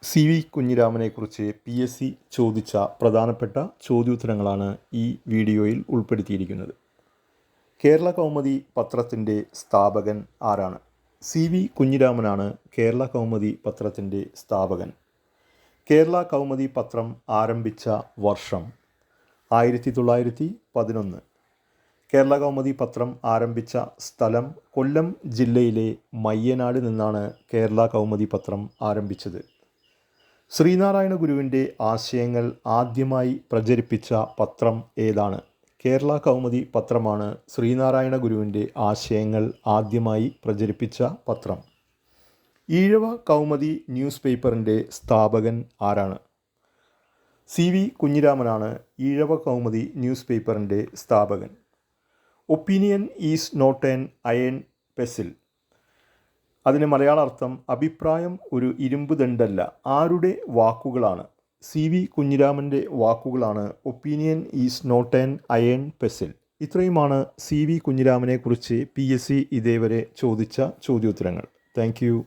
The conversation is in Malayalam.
സി വി കുഞ്ഞിരാമനെക്കുറിച്ച് PSC ചോദിച്ച പ്രധാനപ്പെട്ട ചോദ്യോത്തരങ്ങളാണ് ഈ വീഡിയോയിൽ ഉൾപ്പെടുത്തിയിരിക്കുന്നത്. കേരള കൗമുദി പത്രത്തിൻ്റെ സ്ഥാപകൻ ആരാണ്? സി വി കുഞ്ഞിരാമനാണ് കേരള കൗമുദി പത്രത്തിൻ്റെ സ്ഥാപകൻ. കേരള കൗമുദി പത്രം ആരംഭിച്ച വർഷം 1911. കേരള കൗമുദി പത്രം ആരംഭിച്ച സ്ഥലം കൊല്ലം ജില്ലയിലെ മയ്യനാട് നിന്നാണ് കേരള കൗമുദി പത്രം ആരംഭിച്ചത്. ശ്രീനാരായണ ഗുരുവിൻ്റെ ആശയങ്ങൾ ആദ്യമായി പ്രചരിപ്പിച്ച പത്രം ഏതാണ്? കേരള കൗമുദി പത്രമാണ് ശ്രീനാരായണ ഗുരുവിൻ്റെ ആശയങ്ങൾ ആദ്യമായി പ്രചരിപ്പിച്ച പത്രം. ഈഴവ കൗമുദി ന്യൂസ് പേപ്പറിൻ്റെ സ്ഥാപകൻ ആരാണ്? സി വി കുഞ്ഞിരാമനാണ് ഈഴവ കൗമുദി ന്യൂസ് പേപ്പറിൻ്റെ സ്ഥാപകൻ. Opinion is not an iron pestle. അതിന് മലയാള അർത്ഥം അഭിപ്രായം ഒരു ഇരുമ്പ് ദണ്ഡല്ല. ആരുടെ വാക്കുകളാണ്? സി വി കുഞ്ഞിരാമൻ്റെ വാക്കുകളാണ് opinion is not an iron pestle. ഇത്രയുമാണ് സി വി കുഞ്ഞിരാമനെക്കുറിച്ച് PSC ഇതേവരെ ചോദിച്ച ചോദ്യോത്തരങ്ങൾ. Thank you.